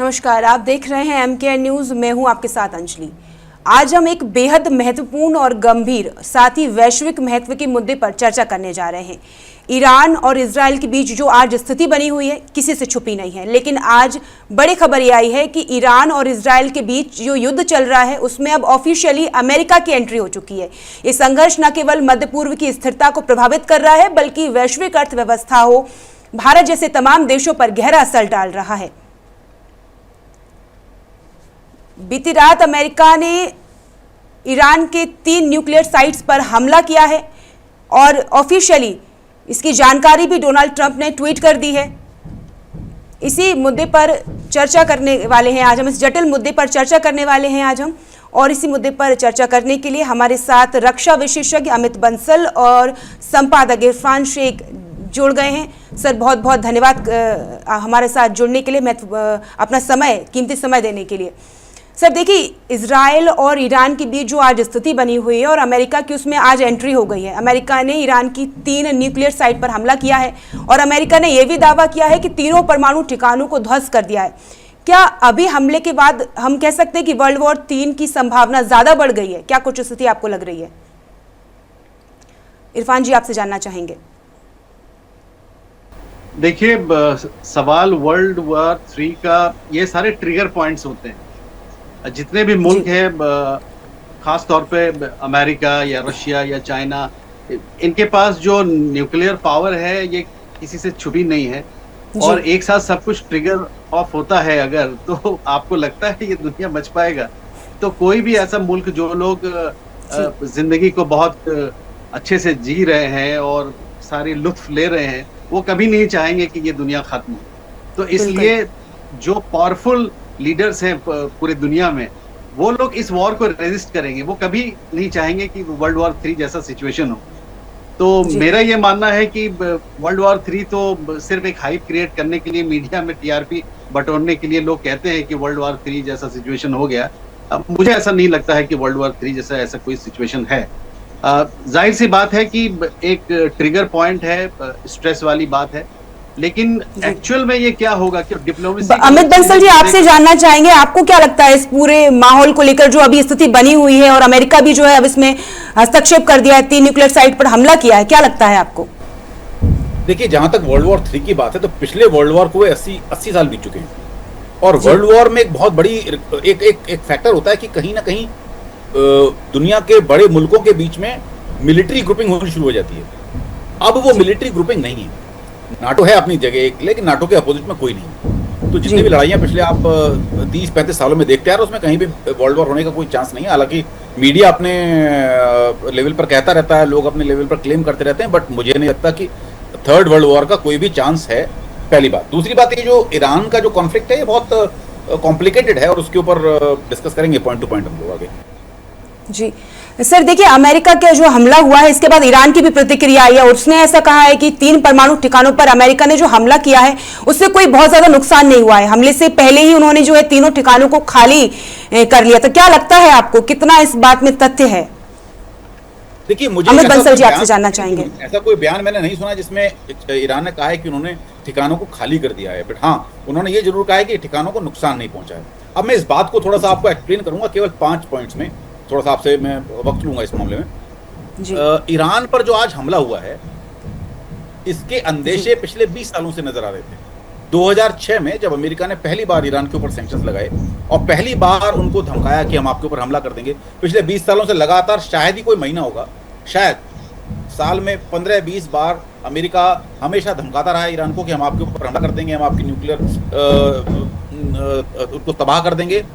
नमस्कार, आप देख रहे हैं MKN न्यूज। मैं हूं आपके साथ अंजलि। आज हम एक बेहद महत्वपूर्ण और गंभीर साथ ही वैश्विक महत्व के मुद्दे पर चर्चा करने जा रहे हैं। ईरान और इजराइल के बीच जो आज स्थिति बनी हुई है किसी से छुपी नहीं है, लेकिन आज बड़ी खबर ये आई है कि ईरान और इजराइल के बीच जो युद्ध चल रहा है उसमें अब ऑफिशियली अमेरिका की एंट्री हो चुकी है। ये संघर्ष न केवल मध्य पूर्व की स्थिरता को प्रभावित कर रहा है बल्कि वैश्विक अर्थव्यवस्था हो, भारत जैसे तमाम देशों पर गहरा असर डाल रहा है। बीती रात अमेरिका ने ईरान के 3 न्यूक्लियर साइट्स पर हमला किया है और ऑफिशियली इसकी जानकारी भी डोनाल्ड ट्रंप ने ट्वीट कर दी है। इसी मुद्दे पर चर्चा करने वाले हैं आज हम, इस जटिल मुद्दे पर चर्चा करने वाले हैं आज हम। और इसी मुद्दे पर चर्चा करने के लिए हमारे साथ रक्षा विशेषज्ञ अमित बंसल और संपादक इरफान शेख जुड़ गए हैं। सर बहुत बहुत धन्यवाद हमारे साथ जुड़ने के लिए, अपना समय, कीमती समय देने के लिए। सर देखिए, इजराइल और ईरान के बीच जो आज स्थिति बनी हुई है और अमेरिका की उसमें आज एंट्री हो गई है। अमेरिका ने ईरान की 3 न्यूक्लियर साइट पर हमला किया है और अमेरिका ने यह भी दावा किया है कि तीनों परमाणु ठिकानों को ध्वस्त कर दिया है। क्या अभी हमले के बाद हम कह सकते हैं कि वर्ल्ड वॉर 3 की संभावना ज्यादा बढ़ गई है? क्या कुछ स्थिति आपको लग रही है? इरफान जी, आपसे जानना चाहेंगे। देखिए, सवाल वर्ल्ड वॉर 3 का, ये सारे ट्रिगर पॉइंट्स होते हैं। जितने भी मुल्क हैं, खास तौर पे अमेरिका या रशिया या चाइना, इनके पास जो न्यूक्लियर पावर है ये किसी से छुपी नहीं है और एक साथ सब कुछ ट्रिगर ऑफ होता है अगर, तो आपको लगता है ये दुनिया बच पाएगा? तो कोई भी ऐसा मुल्क जो लोग जिंदगी को बहुत अच्छे से जी रहे हैं और सारी लुत्फ ले रहे हैं, वो कभी नहीं चाहेंगे कि ये दुनिया खत्म हो। तो इसलिए जो पावरफुल लीडर्स हैं पूरे दुनिया में, वो लोग इस वॉर को रेजिस्ट करेंगे। वो कभी नहीं चाहेंगे कि वर्ल्ड वॉर 3 जैसा सिचुएशन हो। तो मेरा ये मानना है कि वर्ल्ड वॉर 3 तो सिर्फ एक हाइप क्रिएट करने के लिए, मीडिया में TRP बटोरने के लिए लोग कहते हैं कि वर्ल्ड वॉर 3 जैसा सिचुएशन हो गया। अब मुझे ऐसा नहीं लगता है कि वर्ल्ड वॉर 3 जैसा ऐसा कोई सिचुएशन है। जाहिर सी बात है कि एक ट्रिगर पॉइंट है, स्ट्रेस वाली बात है, लेकिन एक्चुअल में ये क्या होगा कि डिप्लोमेसी। अमित बंसल जी, आपसे जानना चाहेंगे, आपको क्या लगता है इस पूरे माहौल को लेकर जो अभी स्थिति बनी हुई है और अमेरिका भी जो है अब इसमें हस्तक्षेप कर दिया है, 3 न्यूक्लियर साइट पर हमला किया है, क्या लगता है आपको? देखिए, जहां तक वर्ल्ड वॉर 3 की बात है तो पिछले वर्ल्ड वॉर को 80 साल बीत चुके हैं और वर्ल्ड वॉर में एक बहुत बड़ी एक फैक्टर होता है कि कहीं ना कहीं दुनिया के बड़े मुल्कों के बीच में मिलिट्री ग्रुपिंग होनी शुरू हो जाती है। अब वो मिलिट्री ग्रुपिंग नहीं है। नाटो है अपनी जगह एक, लेकिन नाटो के अपोजिट में कोई नहीं। तो जितनी भी लड़ाइयाँ पिछले आप 30-35 सालों में देखते आ रहे, उसमें कहीं भी वर्ल्ड वॉर होने का कोई चांस नहीं है। हालांकि मीडिया अपने लेवल पर कहता रहता है, लोग अपने लेवल पर क्लेम करते रहते हैं, बट मुझे नहीं लगता कि 3rd वर्ल्ड वॉर का कोई भी चांस है, पहली बात। दूसरी बात, ये जो ईरान का जो कॉन्फ्लिक्ट है ये बहुत कॉम्प्लिकेटेड है और उसके ऊपर डिस्कस करेंगे पॉइंट टू पॉइंट हम लोग आगे। जी सर, देखिए, अमेरिका का जो हमला हुआ है इसके बाद ईरान की भी प्रतिक्रिया आई है और उसने ऐसा कहा है कि 3 परमाणु ठिकानों पर अमेरिका ने जो हमला किया है उससे कोई बहुत ज्यादा नुकसान नहीं हुआ है। हमले से पहले ही उन्होंने जो है तीनों ठिकानों को खाली कर लिया। तो क्या लगता है आपको, कितना इस बात में तथ्य है? देखिए, मुझे अमित बंसल जी, आपसे जानना चाहेंगे। ऐसा कोई बयान मैंने नहीं सुना जिसमें ईरान ने कहा है कि उन्होंने ठिकानों को खाली कर दिया है, बट हाँ, उन्होंने ये जरूर कहा है कि ठिकानों को नुकसान नहीं पहुंचा है। अब मैं इस बात को थोड़ा सा आपको एक्सप्लेन करूंगा केवल 5 पॉइंट्स में, थोड़ा सा आपसे मैं वक्त लूंगा इस मामले में। ईरान पर जो आज हमला हुआ है इसके अंदेशे पिछले 20 सालों से नजर आ रहे थे। 2006 में जब अमेरिका ने पहली बार ईरान के ऊपर सैंक्शंस लगाए और पहली बार उनको धमकाया कि हम आपके ऊपर हमला कर देंगे, पिछले 20 सालों से लगातार शायद ही कोई महीना होगा, शायद साल में 15-20 बार अमेरिका हमेशा धमकाता रहा है ईरान को कि हम आपके ऊपर हमला कर देंगे, हम आपकी न्यूक्लियर उसको तबाह कर देंगे।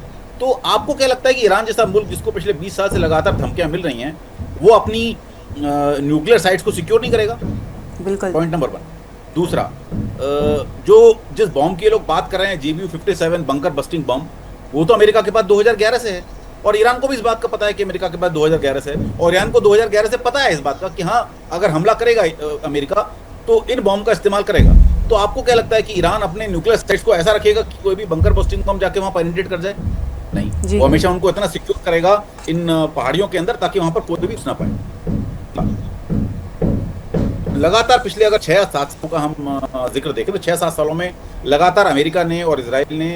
तो आपको क्या लगता है कि ईरान जैसा मुल्क जिसको पिछले 20 साल से लगातार धमकियां मिल रही हैं, वो अपनी न्यूक्लियर साइट्स को सिक्योर नहीं करेगा? बिल्कुल, पॉइंट नंबर 1। दूसरा, जो जिस बॉम्ब की लोग बात कर रहे हैं, GBU-57 बंकर बस्टिंग बॉम्ब, वो तो अमेरिका के पास 2011 से है और ईरान को भी इस बात का पता है कि अमेरिका के पास 2011 से है और ईरान को 2011 से पता है इस बात का कि हाँ, अगर हमला करेगा अमेरिका तो इन बॉम्ब का इस्तेमाल करेगा। तो आपको क्या लगता है कि ईरान अपने न्यूक्लियर साइट्स को ऐसा रखेगा कि कोई भी बंकर बस्टिंग बम जाके वहां पेनिट्रेट कर जाए? नहीं, वो हमेशा उनको इतना सिक्योर करेगा इन पहाड़ियों के अंदर ताकि वहां पर कोई भी घुस ना पाए। लगातार पिछले अगर 6 या 7 सालों का हम जिक्र देखें तो 6-7 सालों में लगातार अमेरिका ने और इजराइल ने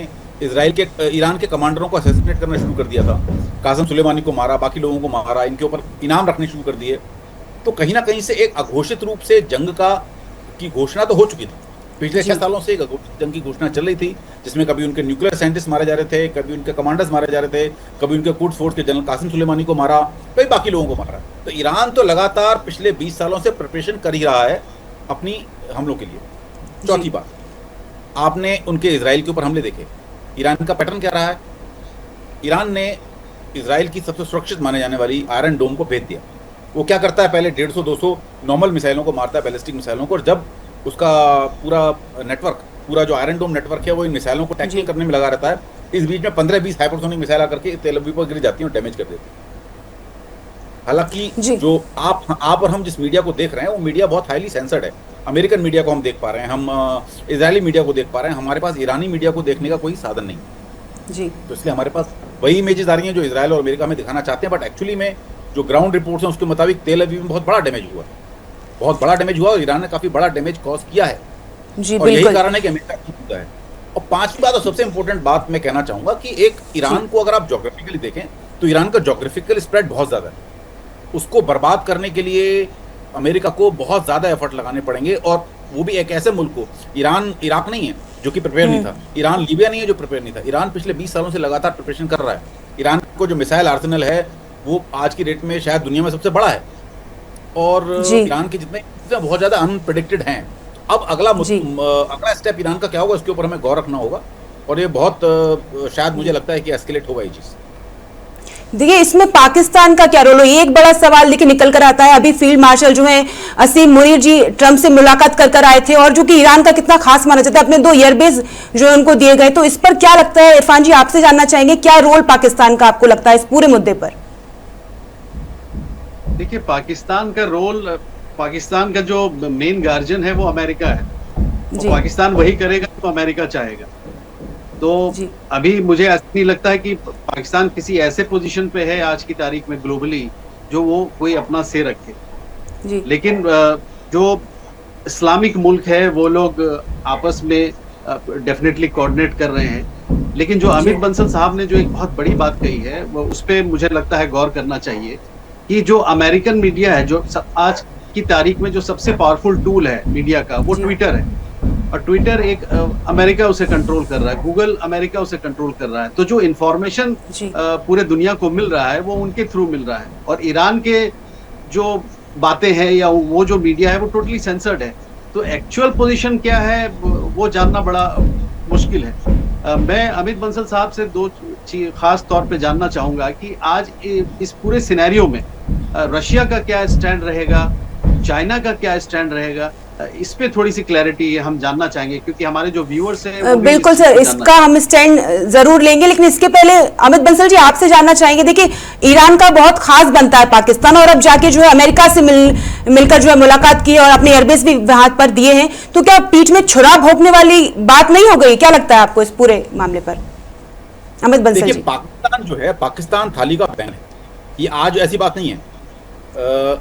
इसराइल के ईरान के कमांडरों को असैसिनेट करना शुरू कर दिया था, कासिम सुलेमानी को मारा, बाकी लोगों को मारा, इनके ऊपर इनाम रखने शुरू कर दिए, तो कहीं ना कहीं से एक अघोषित रूप से जंग की घोषणा तो हो चुकी थी। पिछले 6 सालों से एक अघोषित जंग की घोषणा चल रही थी, जिसमें कभी उनके न्यूक्लियर साइंटिस्ट मारे जा रहे थे, कभी उनके कमांडर्स मारे जा रहे थे, कभी उनके कुड्स फोर्स के जनरल कासिम सुलेमानी को मारा, कई बाकी लोगों को मारा। तो ईरान तो लगातार पिछले 20 सालों से प्रिपरेशन कर ही रहा है अपनी हमलों के लिए। चौथी बात, आपने उनके इसराइल के ऊपर हमले देखे, ईरान का पैटर्न क्या रहा है? ईरान ने इसराइल की सबसे सुरक्षित माने जाने वाली आयरन डोम को भेज दिया। वो क्या करता है, पहले 150-200 नॉर्मल मिसाइलों को मारता है, बैलिस्टिक मिसाइलों को, और जब उसका पूरा नेटवर्क, पूरा जो आयरन डोम नेटवर्क है वो इन मिसाइलों को टैकल करने में लगा रहता है, इस बीच में 15-20 हाइपरसोनिक मिसाइल आकर के तेल अवीव पर गिर जाती है और डैमेज कर देती है। हालांकि जो आप और हम जिस मीडिया को देख रहे हैं वो मीडिया बहुत हाईली सेंसर्ड है। अमेरिकन मीडिया को हम देख पा रहे हैं, हम इजरायली मीडिया को देख पा रहे हैं, हमारे पास ईरानी मीडिया को देखने का कोई साधन नहीं जी। तो इसलिए हमारे पास वही इमेजेस आ रही हैं जो इजराइल और अमेरिका में दिखाना चाहते हैं, बट एक्चुअली में जो ग्राउंड रिपोर्ट्स हैं उसके मुताबिक तेल अवीव में बहुत बड़ा डैमेज हुआ, बहुत बड़ा डैमेज हुआ, और ईरान ने काफी बड़ा डैमेज कॉज किया है जी, और यही बिल्कुल। कारण है कि अमेरिका टूटा है। और पांचवी बात और सबसे इंपॉर्टेंट बात मैं कहना चाहूंगा कि एक ईरान को अगर आप ज्योग्राफिकली देखें तो ईरान का ज्योग्राफिकल स्प्रेड बहुत ज्यादा है, उसको बर्बाद करने के लिए अमेरिका को बहुत ज्यादा एफर्ट लगाने पड़ेंगे, और वो भी एक ऐसे मुल्क को, ईरान इराक नहीं है जो कि प्रिपेयर नहीं था, ईरान लीबिया नहीं है जो प्रिपेयर नहीं था, ईरान पिछले 20 सालों से लगातार प्रिपरेशन कर रहा है। ईरान को जो मिसाइल आर्सेनल है वो आज की डेट में शायद दुनिया में सबसे बड़ा है, और ईरान के जितने बहुत ज्यादा अनप्रेडिक्टेड हैं। अब अगला स्टेप ईरान का क्या होगा इसके ऊपर हमें गौर रखना होगा, और ये बहुत शायद मुझे लगता है कि एस्केलेट होगा ये चीज। देखिए, इसमें पाकिस्तान का क्या रोल है, ये एक बड़ा सवाल लेके निकल कर आता है। अभी फील्ड मार्शल जो है असीम मुनीर जी ट्रंप से मुलाकात कर आए थे, और जो कि ईरान का कितना खास माना जाता है, अपने 2 एयरबेस जो है उनको दिए गए। तो इस पर क्या लगता है इरफान जी, आपसे जानना चाहेंगे क्या रोल पाकिस्तान का आपको लगता है इस पूरे मुद्दे पर? देखिए, पाकिस्तान का रोल, पाकिस्तान का जो मेन गार्जियन है वो अमेरिका है, तो पाकिस्तान वही करेगा तो अमेरिका चाहेगा। तो अभी मुझे ऐसा नहीं लगता है कि पाकिस्तान किसी ऐसे पोजीशन पे है आज की तारीख में ग्लोबली जो वो कोई अपना से रखे जी। लेकिन जो इस्लामिक मुल्क है वो लोग आपस में डेफिनेटली कोऑर्डिनेट कर रहे हैं, लेकिन जो अमित बंसल साहब ने जो एक बहुत बड़ी बात कही है वो उस पर मुझे लगता है गौर करना चाहिए कि जो अमेरिकन मीडिया है, जो आज की तारीख में जो सबसे पावरफुल टूल है मीडिया का वो ट्विटर है, और ट्विटर एक अमेरिका उसे कंट्रोल कर रहा है, गूगल अमेरिका उसे कंट्रोल कर रहा है। तो जो इंफॉर्मेशन पूरे दुनिया को मिल रहा है वो उनके थ्रू मिल रहा है, और ईरान के जो बातें हैं या वो जो मीडिया है वो टोटली सेंसर्ड है। तो एक्चुअल पोजीशन क्या है वो जानना बड़ा मुश्किल है। मैं अमित बंसल साहब से 2 चीज खास तौर पे जानना चाहूंगा कि आज इस पूरे सिनेरियो में रशिया का क्या स्टैंड रहेगा, चाइना का क्या स्टैंड रहेगा, इस पे थोड़ी सी क्लैरिटी हम जानना चाहेंगे, क्योंकि हमारे जो व्यूअर्स हैं बिल्कुल सर, इसका हम स्टैंड जरूर लेंगे, लेकिन इसके पहले अमित बंसल जी आपसे जानना चाहेंगे। देखिए, ईरान का बहुत खास बनता है पाकिस्तान, और अब जाके जो है अमेरिका से मिलकर जो है मुलाकात की और अपने एयरबेस भी वहां पर दिए हैं, तो क्या पीठ में छुरा भोंकने वाली बात नहीं हो गई? क्या लगता है आपको इस पूरे मामले पर अमित बंसल जी? पाकिस्तान जो है, पाकिस्तान थाली का बैन है, ये आज ऐसी बात नहीं है।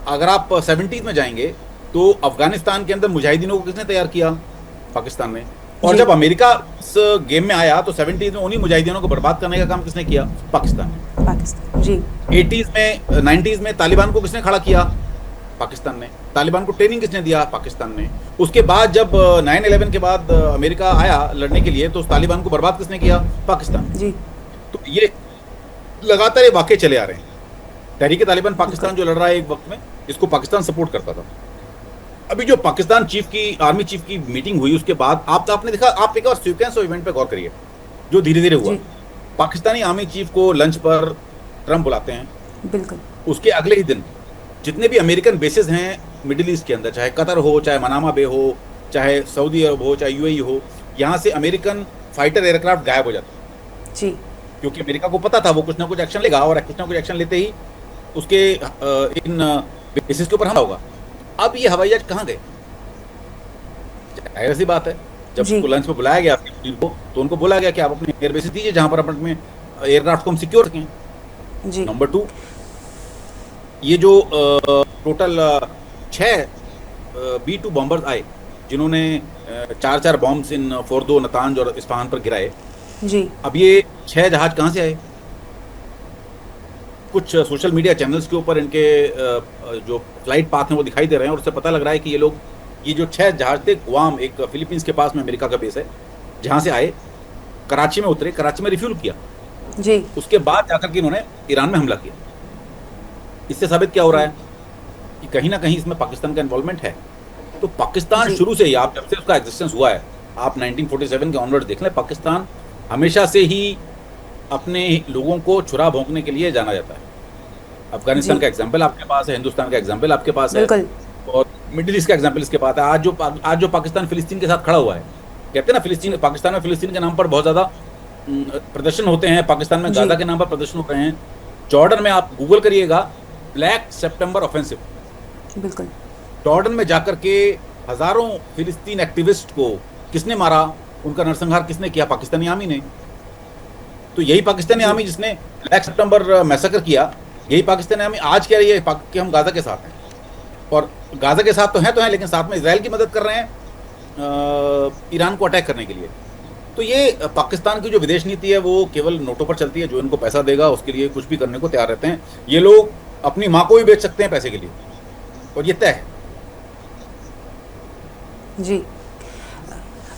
अगर आप 70s में जाएंगे तो अफगानिस्तान के अंदर मुजाहिदीनों को किसने तैयार किया? पाकिस्तान ने। और जब अमेरिका इस गेम में आया तो 70s में उन्हीं मुजाहिदीनों को बर्बाद करने का काम किसने किया? पाकिस्तान ने। पाकिस्तान जी। 80s में 90s में तालिबान को किसने खड़ा किया? पाकिस्तान ने। तालिबान को ट्रेनिंग किसने दिया? पाकिस्तान ने। उसके बाद जब 9/11 के बाद अमेरिका आया लड़ने के लिए तो उस तालिबान को बर्बाद किसने किया? पाकिस्तान जी। तो ये लगातार ये वाकये चले आ रहे हैं। तहरीक तालिबान पाकिस्तान जो लड़ रहा है एक वक्त में, इसको पाकिस्तान सपोर्ट करता था। अभी जो पाकिस्तान आर्मी चीफ की मीटिंग हुई उसके बाद आपने देखा, आप एक और सीक्वेंस ऑफ इवेंट पे गौर करिए जो धीरे धीरे हुआ। पाकिस्तानी आर्मी चीफ को लंच पर ट्रंप बुलाते हैं, बिल्कुल। उसके अगले ही दिन जितने भी अमेरिकन बेसेस हैं मिडिल ईस्ट के अंदर, चाहे कतर हो, चाहे मनामा बे हो, चाहे सऊदी अरब हो, चाहे यूएई हो, यहाँ से अमेरिकन फाइटर एयरक्राफ्ट गायब हो जाते जी, क्योंकि अमेरिका को पता था वो कुछ ना कुछ एक्शन लेगा, और कुछ ना कुछ एक्शन लेते ही उसके इन बेसिस के ऊपर हमला होगा। अब ये हवाई जहाज कहाँ गए? ऐसी बात है, जब उसको लंच पे बुलाया गया को, तो उनको बोला गया कि आप अपने एयर बेसिस दीजिए जहां पर अपने एयरक्राफ्ट को हम सिक्योर रखें। नंबर 2, ये जो टोटल 6 B-2 बॉम्बर्स आए जिन्होंने 4 बॉम्ब्स इन फोर्दो, नतांज और इस्फहान पर गिराए, जी अब ये 6 जहाज कहाँ से आए? कुछ सोशल मीडिया चैनल्स के ऊपर इनके जो फ्लाइट पाथ हैं वो दिखाई दे रहे हैं, और उससे पता लग रहा है कि ये जो 6 जहाज थे, गुआम एक फिलीपींस के पास में अमेरिका का बेस है, जहां से आए, कराची में उतरे, कराची में रिफ्यूल किया, जी उसके बाद जाकर के इन्होंने ईरान में हमला किया। इससे साबित क्या हो रहा है कि कहीं ना कहीं इसमें पाकिस्तान का इन्वॉल्वमेंट है। तो पाकिस्तान जी। शुरू से ही, आप जब से उसका एग्जिस्टेंस हुआ है, आप 1947 के ऑनवर्ड देख लें, पाकिस्तान हमेशा से ही अपने लोगों को छुरा भोंकने के लिए जाना जाता है। अफगानिस्तान जी। का एग्जाम्पल आपके पास है, हिंदुस्तान का एग्जाम्पल आपके पास है, बिल्कुल और मिडिल ईस्ट का एग्जाम्पल इसके पास है। आज जो पाकिस्तान फिलिस्तीन के साथ खड़ा हुआ है, कहते हैं ना पाकिस्तान में फिलिस्तीन के नाम पर बहुत ज्यादा प्रदर्शन होते हैं, पाकिस्तान में जी। गाजा के नाम पर प्रदर्शन हो रहे हैं। जॉर्डन में आप गूगल करिएगा, ब्लैक सितंबर ऑफेंसिव, बिल्कुल जॉर्डन में जाकर के हजारों फिलिस्तीन एक्टिविस्ट को किसने मारा, उनका नरसंहार किसने किया? पाकिस्तानी आर्मी ने। तो यही पाकिस्तानी आर्मी जिसने ब्लैक सितंबर मैसेकर किया, यही पाकिस्तानी आर्मी आज कह रही है कि हम गाजा के साथ हैं, और गाजा के साथ तो हैं, लेकिन साथ में इजराइल की मदद कर रहे हैं ईरान को अटैक करने के लिए। तो ये पाकिस्तान की जो विदेश नीति है वो केवल नोटों पर चलती है, जो इनको पैसा देगा उसके लिए कुछ भी करने को तैयार रहते हैं। ये लोग अपनी माँ को भी बेच सकते हैं पैसे के लिए, और ये तय है। जी।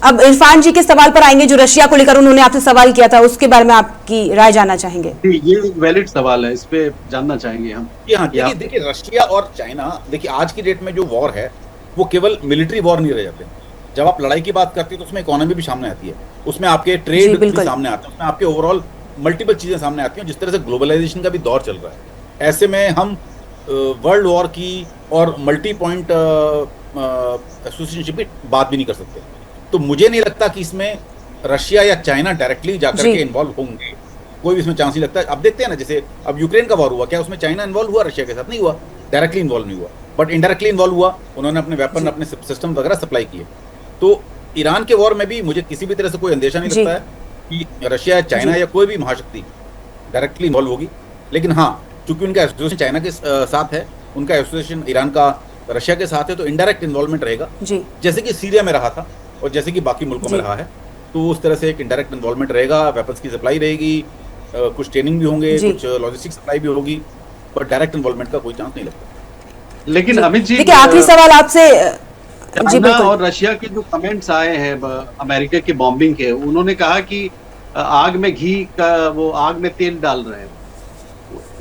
अब इरफान जी के सवाल पर आएंगे, जो रशिया को लेकर उन्होंने आपसे सवाल किया था, उसके बारे में आपकी राय जानना चाहेंगे। ये वैलिड सवाल है, इस पे जानना चाहेंगे हम। हाँ, देखिए रशिया और चाइना, देखिए आज की डेट में जो वॉर है वो केवल मिलिट्री वॉर नहीं रह जाते। जब आप लड़ाई की बात करते हैं तो उसमें इकोनॉमी भी सामने आती है, उसमें आपके ट्रेड भी सामने आते हैं, उसमें आपके ओवरऑल मल्टीपल चीजें सामने आती हैं। जिस तरह से ग्लोबलाइजेशन का भी दौर चल रहा है, ऐसे में हम वर्ल्ड वॉर की और मल्टी पॉइंट एसोसिएशनशिप की बात भी नहीं कर सकते। तो मुझे नहीं लगता कि इसमें रशिया या चाइना डायरेक्टली जाकर के इन्वॉल्व होंगे, कोई भी इसमें चांस नहीं लगता। अब देखते हैं ना, जैसे अब यूक्रेन का वॉर हुआ, क्या उसमें चाइना इन्वॉल्व हुआ? रशिया के साथ नहीं हुआ, डायरेक्टली इन्वॉल्व नहीं हुआ, बट इनडायरेक्टली इन्वॉल्व हुआ। उन्होंने अपने वेपन, अपने सिस्टम वगैरह सप्लाई किए। तो ईरान के वॉर में भी मुझे किसी भी तरह से कोई अंदेशा नहीं लगता है कि रशिया या चाइना या कोई भी महाशक्ति डायरेक्टली इन्वॉल्व होगी। लेकिन हाँ, चूंकि उनका एसोसिएशन चाइना के साथ है, उनका एसोसिएशन ईरान का रशिया के साथ है, तो इनडायरेक्ट इन्वॉल्वमेंट रहेगा, जैसे कि सीरिया में रहा था और जैसे कि बाकी मुल्कों में रहा है। तो उस तरह से एक इनडायरेक्ट इन्वॉल्वमेंट रहेगा, वेपन्स की सप्लाई रहेगी, कुछ ट्रेनिंग भी होंगे, कुछ लॉजिस्टिक सप्लाई भी होगी, पर डायरेक्ट इन्वॉल्वमेंट का कोई चांस नहीं लगता। लेकिन अमित जी, देखिए आखिरी सवाल आपसे, चाइना और रशिया के जो कमेंट्स आए हैं अमेरिका की बॉम्बिंग के, उन्होंने कहा कि आग में घी का, वो आग में तेल डाल रहे हैं,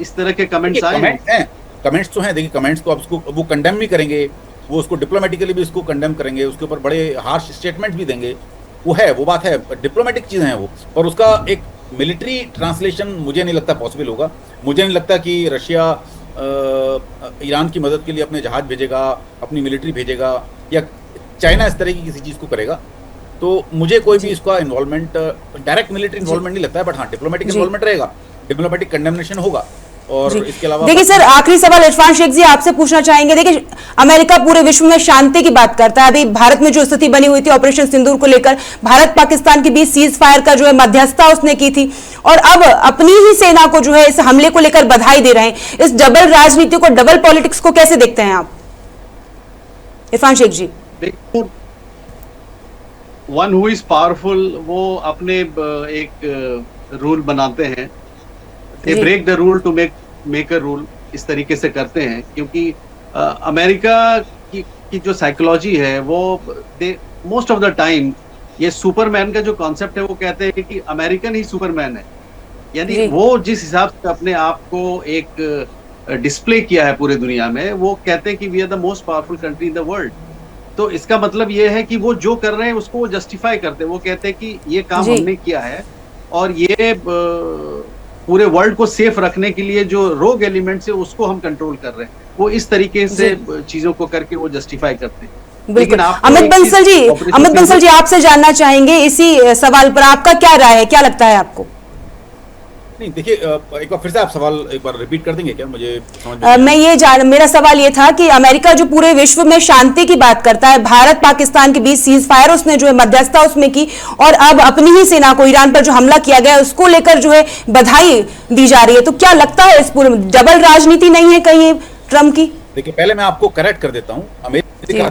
इस तरह के कमेंट्स आए हैं। कमेंट्स तो हैं, देखिए कमेंट्स तो आप उसको वो कंडेम भी करेंगे, वो उसको डिप्लोमेटिकली भी इसको कंडेम करेंगे, उसके ऊपर बड़े हार्श स्टेटमेंट भी देंगे, वो है, वो बात है, डिप्लोमेटिक चीज़ें हैं वो। और उसका एक मिलिट्री ट्रांसलेशन मुझे नहीं लगता पॉसिबल होगा। मुझे नहीं लगता कि रशिया ईरान की मदद के लिए अपने जहाज भेजेगा, अपनी मिलिट्री भेजेगा, या चाइना इस तरह की किसी चीज़ को करेगा। तो मुझे कोई भी इसका इन्वॉल्वमेंट, डायरेक्ट मिलिट्री इन्वॉल्वमेंट नहीं लगता है, बट हाँ डिप्लोमेटिक इन्वॉल्वमेंट रहेगा, डिप्लोमेटिक कंडेमनेशन होगा। और इसके अलावा देखिए सर, आखिरी सवाल इरफान शेख जी आपसे पूछना चाहेंगे। देखिए अमेरिका पूरे विश्व में शांति की बात करता है। अभी भारत में जो स्थिति बनी हुई थी ऑपरेशन सिंदूर को लेकर, भारत पाकिस्तान के बीच सीज फायर का जो है मध्यस्थता उसने की थी, और अब अपनी ही सेना को जो है इस हमले को लेकर बधाई दे रहे हैं। इस डबल राजनीति को, डबल पॉलिटिक्स को कैसे देखते हैं आप, Irfan Shaikh ji? One who is powerful, वो अपने एक रूल बनाते हैं, they break the rule to make a rule, इस तरीके से करते हैं। क्योंकि अमेरिका की जो साइकोलॉजी है वो मोस्ट ऑफ द टाइम, ये सुपरमैन का जो कॉन्सेप्ट है वो कहते हैं कि अमेरिकन ही सुपरमैन है। यानी वो जिस हिसाब से अपने आप को एक डिस्प्ले किया है पूरे दुनिया में, वो कहते हैं कि we are the most powerful country in the world. तो इसका मतलब ये है कि वो जो कर रहे हैं उसको वो जस्टिफाई करते हैं, वो कहते हैं कि ये काम हमने किया है, और ये पूरे वर्ल्ड को सेफ रखने के लिए जो रोग एलिमेंट्स है उसको हम कंट्रोल कर रहे हैं। वो इस तरीके से चीजों को करके वो जस्टिफाई करते हैं। बिल्कुल। अमित बंसल जी आपसे जानना चाहेंगे इसी सवाल पर, आपका क्या राय है, क्या लगता है आपको? नहीं देखिए, एक बार फिर से आप सवाल एक बार रिपीट कर देंगे क्या? मुझे समझ मेरा सवाल ये था कि अमेरिका जो पूरे विश्व में शांति की बात करता है, भारत पाकिस्तान के बीच सीज फायर उसने जो है मध्यस्थता उसमें की, और अब अपनी ही सेना को ईरान पर जो हमला किया गया उसको लेकर जो है बधाई दी जा रही है। तो क्या लगता है इस पूरे डबल राजनीति नहीं है कहीं ट्रम्प की? देखिए पहले मैं आपको करेक्ट कर देता हूँ, अमेरिका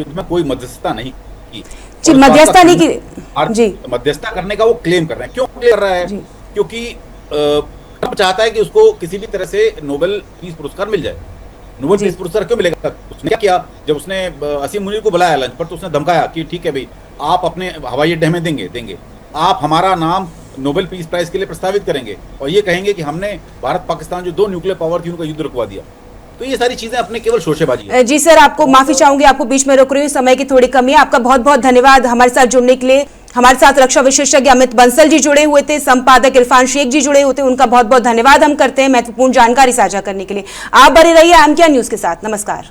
में कोई मध्यस्थता नहीं की। जी, और इस बात का मध्यस्थता नहीं खंडन- की जी मध्यस्थता करने का वो क्लेम कर रहे हैं। क्यों क्लेम कर रहा है? जी क्योंकि ट्रम्प चाहता है कि उसको किसी भी तरह से नोबेल पीस पुरस्कार मिल जाए। नोबेल जी पीस पुरस्कार क्यों मिलेगा? उसने क्या किया, जब उसने असीम मुनीर को बुलाया लंच पर, तो उसने धमकाया कि ठीक है भाई, आप अपने हवाई अड्डे में देंगे, आप हमारा नाम नोबेल पीस प्राइज के लिए प्रस्तावित करेंगे और ये कहेंगे कि हमने भारत पाकिस्तान जो 2 न्यूक्लियर पावर थी उनका युद्ध रुकवा दिया। तो ये सारी चीजें अपने केवल शोशेबाजी है। जी सर, आपको माफी चाहूंगी, आपको बीच में रोक रही हूँ, समय की थोड़ी कमी है। आपका बहुत बहुत धन्यवाद हमारे साथ जुड़ने के लिए। हमारे साथ रक्षा विशेषज्ञ अमित बंसल जी जुड़े हुए थे, संपादक इरफान शेख जी जुड़े हुए थे, उनका बहुत बहुत धन्यवाद हम करते हैं महत्वपूर्ण जानकारी साझा करने के लिए। आप बने रहिए एम के न्यूज के साथ। नमस्कार।